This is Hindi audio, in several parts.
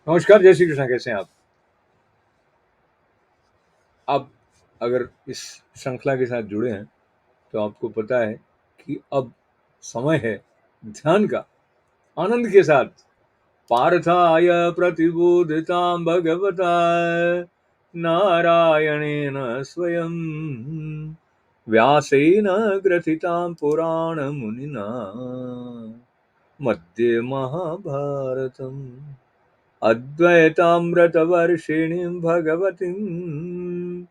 नमस्कार, जय श्री कृष्ण। कैसे हैं आप? आप अगर इस श्रृंखला के साथ जुड़े हैं तो आपको पता है कि अब समय है ध्यान का, आनंद के साथ। पार्थाय प्रतिबोधितां भगवता नारायणेन स्वयं व्यासेन ग्रथितां पुराणमुनिना मध्ये महाभारतम् अद्वैतामृतवर्षिणीं भगवतीम्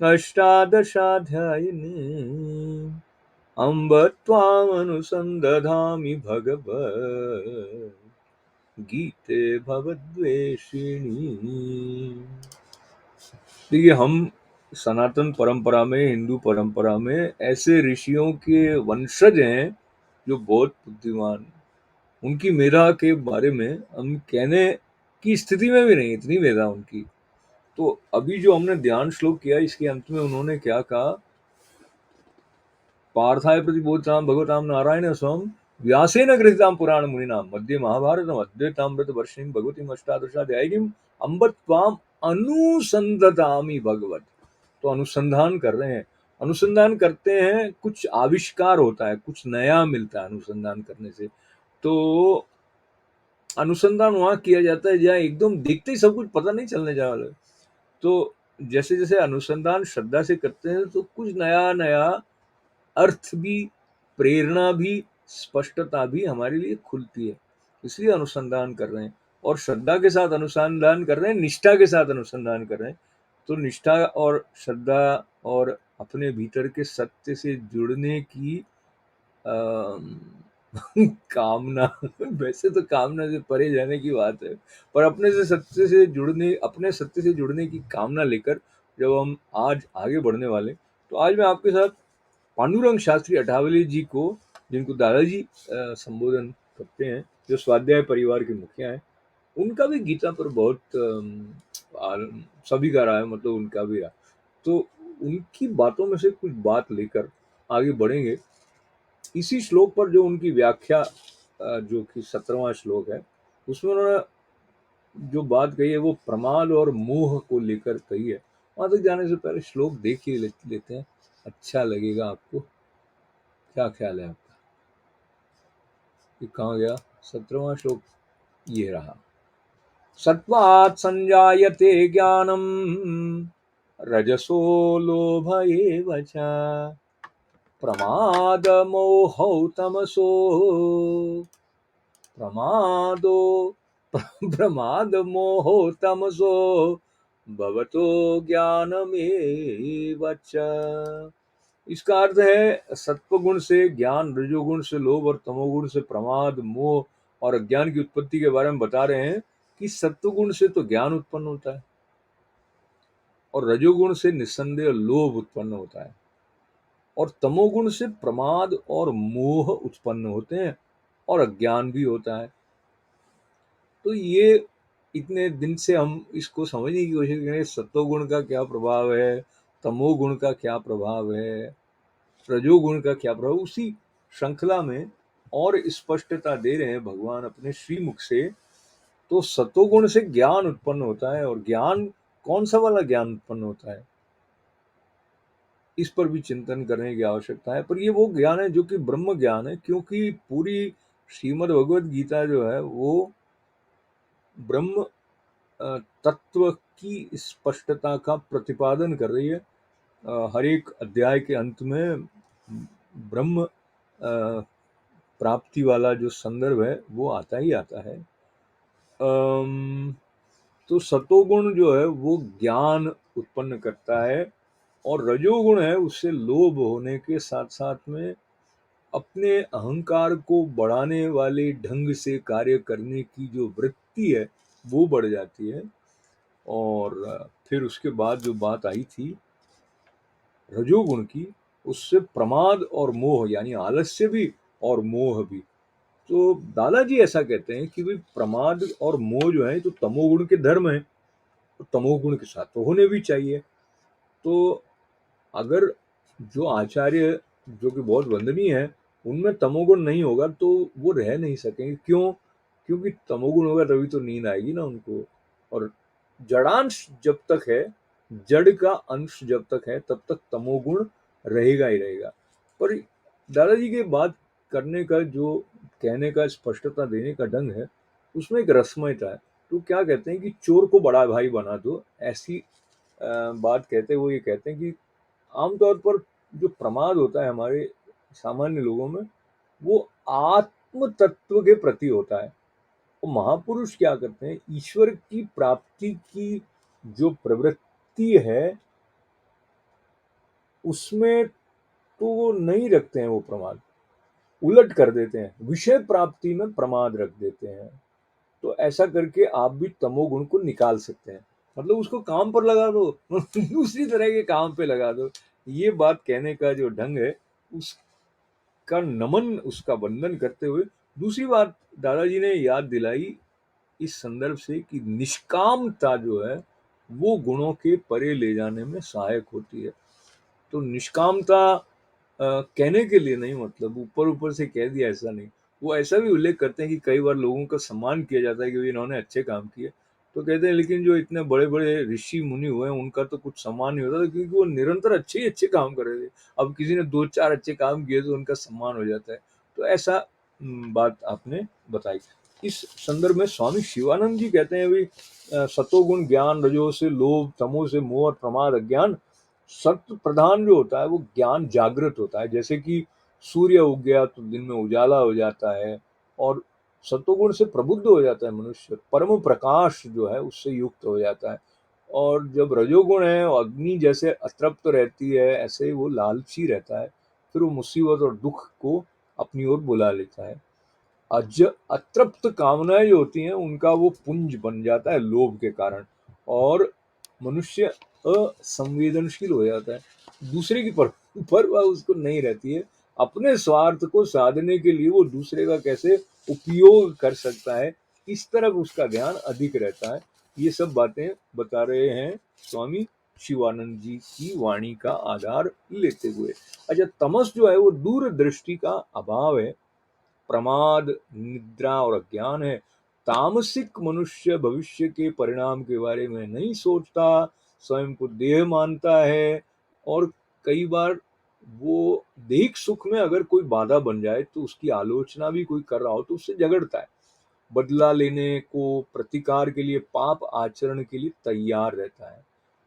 अष्टादशाध्यायिनीम् अम्ब त्वामनुसन्दधामि भगवद्गीते भवद्वेषिणी। देखिए, हम सनातन परंपरा में, हिंदू परंपरा में ऐसे ऋषियों के वंशज हैं जो बहुत बुद्धिमान। उनकी मेधा के बारे में हम कहने की स्थिति में भी नहीं, इतनी मेधा उनकी। तो अभी जो हमने ध्यान श्लोक किया, इसके अंत में उन्होंने क्या कहा? पार्थाय प्रतिबोधताम भगवताम नारायण स्वयं व्यासेन ग्रथिताम पुराण मुनिना मध्ये महाभारतम अद्वैतामृत वर्षिणीं भगवतीम अष्टादशाध्यायिनीं अम्ब त्वाम अनुसंधतामि भगवत। तो अनुसंधान कर रहे हैं, अनुसंधान करते हैं, कुछ आविष्कार होता है, कुछ नया मिलता है अनुसंधान करने से। तो अनुसंधान वहां किया जाता है जहाँ एकदम देखते ही सब कुछ पता नहीं चलने जा रहा है। तो जैसे जैसे अनुसंधान श्रद्धा से करते हैं तो कुछ नया नया अर्थ भी, प्रेरणा भी, स्पष्टता भी हमारे लिए खुलती है। इसलिए अनुसंधान कर रहे हैं, और श्रद्धा के साथ अनुसंधान कर रहे हैं, निष्ठा के साथ अनुसंधान कर रहे हैं। तो निष्ठा और श्रद्धा और अपने भीतर के सत्य से जुड़ने की कामना, वैसे तो कामना से परे जाने की बात है, पर अपने सत्य से जुड़ने की कामना लेकर जब हम आज आगे बढ़ने वाले, तो आज मैं आपके साथ पांडुरंग शास्त्री अठावले जी को, जिनको दादाजी संबोधन करते हैं, जो स्वाध्याय परिवार के मुखिया हैं, उनका भी गीता पर बहुत सभी का रहा है, मतलब उनका भी रहा। तो उनकी बातों में से कुछ बात लेकर आगे बढ़ेंगे। इसी श्लोक पर जो उनकी व्याख्या, जो कि 17वां श्लोक है, उसमें उन्होंने जो बात कही है वो प्रमाद और मोह को लेकर कही है। वहां तक जाने से पहले श्लोक देख ही लेते हैं, अच्छा लगेगा आपको। क्या ख्याल है आपका कि कहाँ गया 17वां श्लोक? ये रहा। सत्वात् संजायते ज्ञानम रजसो लोभ एव च प्रमाद मोहौ तमसो प्रमादो प्रमाद मोहो तमसो भवतो ज्ञानमेव च। इसका अर्थ है, सत्वगुण से ज्ञान, रजोगुण से लोभ और तमोगुण से प्रमाद, मोह और अज्ञान की उत्पत्ति के बारे में बता रहे हैं कि सत्वगुण से तो ज्ञान उत्पन्न होता है और रजोगुण से निस्संदेह लोभ उत्पन्न होता है और तमोगुण से प्रमाद और मोह उत्पन्न होते हैं और अज्ञान भी होता है। तो ये इतने दिन से हम इसको समझने की कोशिश करें, सत्वगुण का क्या प्रभाव है, तमोगुण का क्या प्रभाव है, रजोगुण का क्या प्रभाव, उसी श्रृंखला में और स्पष्टता दे रहे हैं भगवान अपने श्रीमुख से। तो सत्वगुण से ज्ञान उत्पन्न होता है, और ज्ञान कौन सा वाला ज्ञान उत्पन्न होता है, इस पर भी चिंतन करने की आवश्यकता है। पर ये वो ज्ञान है जो कि ब्रह्म ज्ञान है, क्योंकि पूरी श्रीमद् भगवद गीता जो है वो ब्रह्म तत्व की स्पष्टता का प्रतिपादन कर रही है। हर एक अध्याय के अंत में ब्रह्म प्राप्ति वाला जो संदर्भ है वो आता ही आता है। तो सतोगुण जो है वो ज्ञान उत्पन्न करता है, और रजोगुण है उससे लोभ होने के साथ साथ में अपने अहंकार को बढ़ाने वाले ढंग से कार्य करने की जो वृत्ति है वो बढ़ जाती है। और फिर उसके बाद जो बात आई थी रजोगुण की, उससे प्रमाद और मोह यानी आलस्य भी और मोह भी। तो दादाजी ऐसा कहते हैं कि भाई प्रमाद और मोह जो है तो तमोगुण के धर्म है, तो तमोगुण के साथ तो होने भी चाहिए। तो अगर जो आचार्य जो कि बहुत वंदनीय है, उनमें तमोगुण नहीं होगा तो वो रह नहीं सकेंगे। क्यों? क्योंकि तमोगुण होगा तभी तो नींद आएगी ना उनको। और जड़ांश जब तक है, जड़ का अंश जब तक है, तब तक तमोगुण रहेगा ही रहेगा। पर दादाजी के बात करने का जो कहने का स्पष्टता देने का ढंग है, उसमें एक रसमयता है। तो क्या कहते हैं कि चोर को बड़ा भाई बना दो, ऐसी बात कहते हुए ये कहते हैं कि आमतौर पर जो प्रमाद होता है हमारे सामान्य लोगों में, वो आत्म तत्व के प्रति होता है। तो महापुरुष क्या करते हैं, ईश्वर की प्राप्ति की जो प्रवृत्ति है उसमें तो वो नहीं रखते हैं वो प्रमाद, उलट कर देते हैं, विषय प्राप्ति में प्रमाद रख देते हैं। तो ऐसा करके आप भी तमोगुण को निकाल सकते हैं, मतलब उसको काम पर लगा दो दूसरी तरह के काम पे लगा दो। ये बात कहने का जो ढंग है, उसका नमन, उसका वंदन करते हुए दूसरी बात दादाजी ने याद दिलाई इस संदर्भ से कि निष्कामता जो है वो गुणों के परे ले जाने में सहायक होती है। तो निष्कामता कहने के लिए नहीं, मतलब ऊपर ऊपर से कह दिया ऐसा नहीं। वो ऐसा भी उल्लेख करते हैं कि कई बार लोगों का सम्मान किया जाता है कि भाई इन्होंने अच्छे काम किए, तो कहते हैं लेकिन जो इतने बड़े बड़े ऋषि मुनि हुए हैं उनका तो कुछ सम्मान नहीं होता था, क्योंकि वो निरंतर अच्छे ही अच्छे काम कर रहे थे। अब किसी ने दो चार अच्छे काम किए तो उनका सम्मान हो जाता है। तो ऐसा बात आपने बताई। इस संदर्भ में स्वामी शिवानंद जी कहते हैं भाई सतोगुण ज्ञान, रजो से लोभ, तमो से मोह और प्रमाद अज्ञान। सत्व प्रधान जो होता है वो ज्ञान जागृत होता है, जैसे कि सूर्य उग गया तो दिन में उजाला हो जाता है, और सत्वगुण से प्रबुद्ध हो जाता है मनुष्य, परम प्रकाश जो है उससे युक्त हो जाता है। और जब रजोगुण है वो अग्नि जैसे अतृप्त रहती है, ऐसे ही वो लालची रहता है, फिर वो मुसीबत और दुख को अपनी ओर बुला लेता है। अज अतृप्त कामनाएं जो होती हैं उनका वो पुंज बन जाता है लोभ के कारण, और मनुष्य असंवेदनशील हो जाता है। दूसरे की परवाह उसको नहीं रहती है। अपने स्वार्थ को साधने के लिए वो दूसरे का कैसे उपयोग कर सकता है, इस तरफ उसका ध्यान अधिक रहता है। ये सब बातें बता रहे हैं स्वामी शिवानंद जी की वाणी का आधार लेते हुए। अच्छा, तमस जो है वो दूरदृष्टि का अभाव है, प्रमाद, निद्रा और अज्ञान है। तामसिक मनुष्य भविष्य के परिणाम के बारे में नहीं सोचता, स्वयं को देह मानता है, और कई बार वो देहिक सुख में अगर कोई बाधा बन जाए तो उसकी आलोचना भी कोई कर रहा हो तो उससे झगड़ता है। बदला लेने को, प्रतिकार के लिए, पाप आचरण के लिए तैयार रहता है।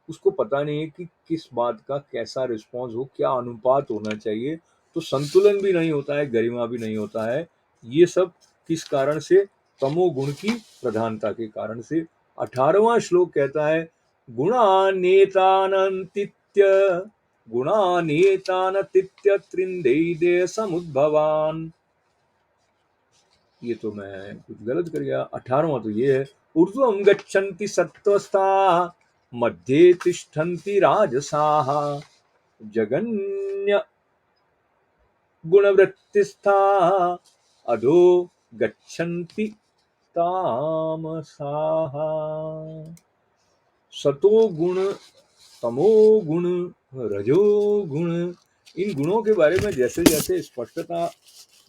उसको पता नहीं है कि किस बात का कैसा रिस्पॉन्स हो, क्या अनुपात होना चाहिए। तो संतुलन भी नहीं होता है, गरिमा भी नहीं होता है। ये सब किस कारण से? तमोगुण की प्रधानता के कारण से। 18वां श्लोक कहता है, गुणानेतानंतित्य, गुणानेतानतित्य त्रिंदैदे समुद्भवान। ये तो मैं कुछ गलत कर गया। 18वां तो ये है, ऊर्ध्वं गच्छन्ति सत्त्वस्था, मध्ये तिष्ठन्ति राजसाः, जगन्य गुणवृत्तिस्था, अधो गच्छन्ति तामसाः। सतो गुण, तमो गुण, रजो गुण, इन गुणों के बारे में जैसे जैसे स्पष्टता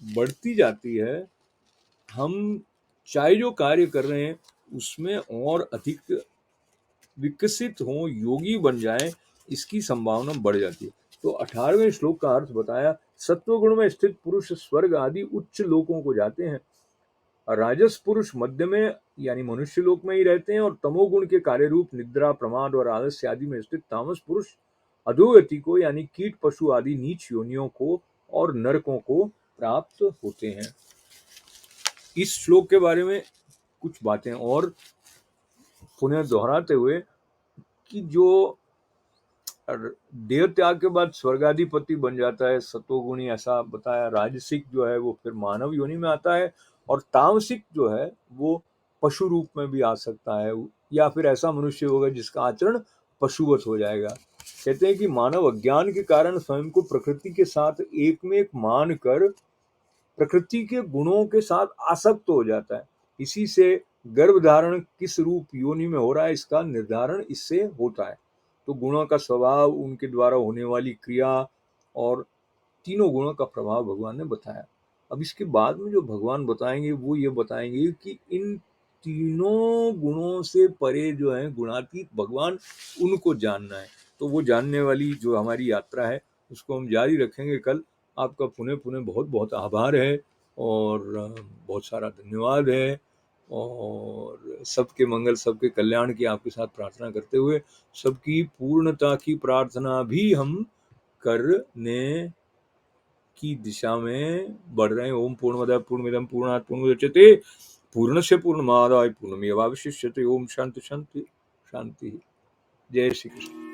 बढ़ती जाती है, हम चाहे जो कार्य कर रहे हैं उसमें और अधिक विकसित हों, योगी बन जाएं, इसकी संभावना बढ़ जाती है। तो 18वें श्लोक का अर्थ बताया, सत्वगुण में स्थित पुरुष स्वर्ग आदि उच्च लोकों को जाते हैं, राजस पुरुष मध्य में यानी मनुष्य लोक में ही रहते हैं, और तमोगुण के कार्य रूप निद्रा, प्रमाद और आलस्य आदि में स्थित तामस पुरुष अधोगति को यानी कीट, पशु आदि नीच योनियों को और नरकों को प्राप्त होते हैं। इस श्लोक के बारे में कुछ बातें और पुनः दोहराते हुए कि जो देह त्याग के बाद स्वर्गाधिपति बन जाता है सतोगुणी, ऐसा बताया। राजसिक जो है वो फिर मानव योनि में आता है, और तामसिक जो है वो पशु रूप में भी आ सकता है, या फिर ऐसा मनुष्य होगा जिसका आचरण पशुवत हो जाएगा। कहते हैं कि मानव अज्ञान के कारण स्वयं को प्रकृति के साथ एक में एक मानकर प्रकृति के गुणों के साथ आसक्त हो जाता है। इसी से गर्भ धारण किस रूप योनि में हो रहा है इसका निर्धारण इससे होता है। तो गुणों का स्वभाव, उनके द्वारा होने वाली क्रिया और तीनों गुणों का प्रभाव भगवान ने बताया। अब इसके बाद में जो भगवान बताएंगे वो ये बताएंगे कि इन तीनों गुणों से परे जो है गुणातीत भगवान, उनको जानना है। तो वो जानने वाली जो हमारी यात्रा है उसको हम जारी रखेंगे कल। आपका पुनः पुनः बहुत बहुत आभार है और बहुत सारा धन्यवाद है, और सबके मंगल सबके कल्याण की आपके साथ प्रार्थना करते हुए सबकी पूर्णता की प्रार्थना भी हम करने की दिशा में बढ़ रहे हैं। ओम पूर्णमदः पूर्णमिदं पूर्णात् पूर्णमुदच्यते पूर्णस्य पूर्णमादाय पूर्णमेवावशिष्यते। ओम शांति शांति शांति। जय श्री कृष्ण।